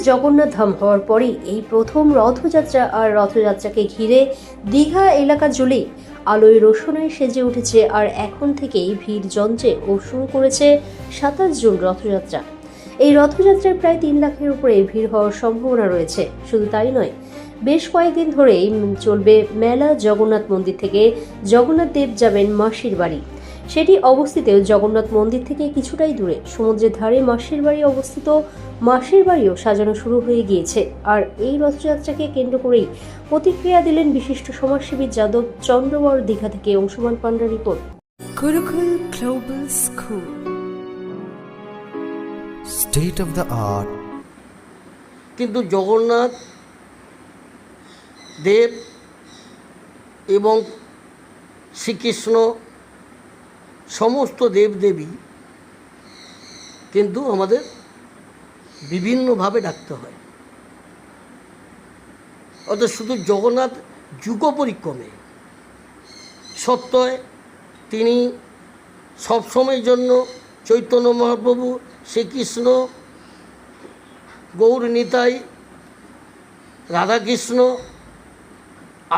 জগন্নাথ ধাম হওয়ার পরেই এই প্রথম রথযাত্রা, আর রথযাত্রাকে ঘিরে দীঘা এলাকা জুড়ে আলোয় রোশনায় সেজে উঠেছে। আর এখন থেকেই ভিড় জমছে ও শুরু করেছে 27 জুন রথযাত্রা। এই রথযাত্রায় প্রায় 3 লাখের উপরে ভিড় হওয়ার সম্ভাবনা রয়েছে। শুধু তাই নয়, বেশ কয়েকদিন ধরেই চলবে মেলা। জগন্নাথ মন্দির থেকে জগন্নাথ দেব যাবেন মাসির বাড়ি। সেটি অবস্থিত জগন্নাথ মন্দির থেকে কিছুটাই দূরে, সমুদ্রের ধারে মাসির বাড়ি অবস্থিত। মাসির বাড়িও সাজানো শুরু হয়ে গিয়েছে। আর এই রথযাত্রাকে কেন্দ্র করেই প্রতিক্রিয়া দিলেন বিশিষ্ট সমাজসেবী যাদব চন্দ্রবর। দীঘা থেকে অংশুমান পান্ডা report. Gurukul Global School, state of the art. কিন্তু জগন্নাথ দেব এবং শ্রীকৃষ্ণ সমস্ত দেবদেবী কিন্তু আমাদের বিভিন্নভাবে ডাকতে হয়। অর্থাৎ শুধু জগন্নাথ যুগ পরিক্রমে সত্যয় তিনি সবসময়ের জন্য চৈতন্য মহাপ্রভু, শ্রীকৃষ্ণ, গৌর নিতাই, রাধাকৃষ্ণ,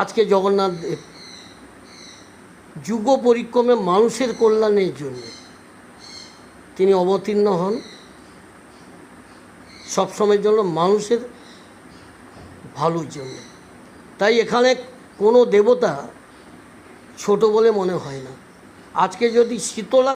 আজকে জগন্নাথ দেব যুগ পরিক্রমে মানুষের কল্যাণের জন্য তিনি অবতীর্ণ হন, সবসময়ের জন্য মানুষের ভালোর জন্য। তাই এখানে কোনো দেবতা ছোট বলে মনে হয় না। আজকে যদি শীতলা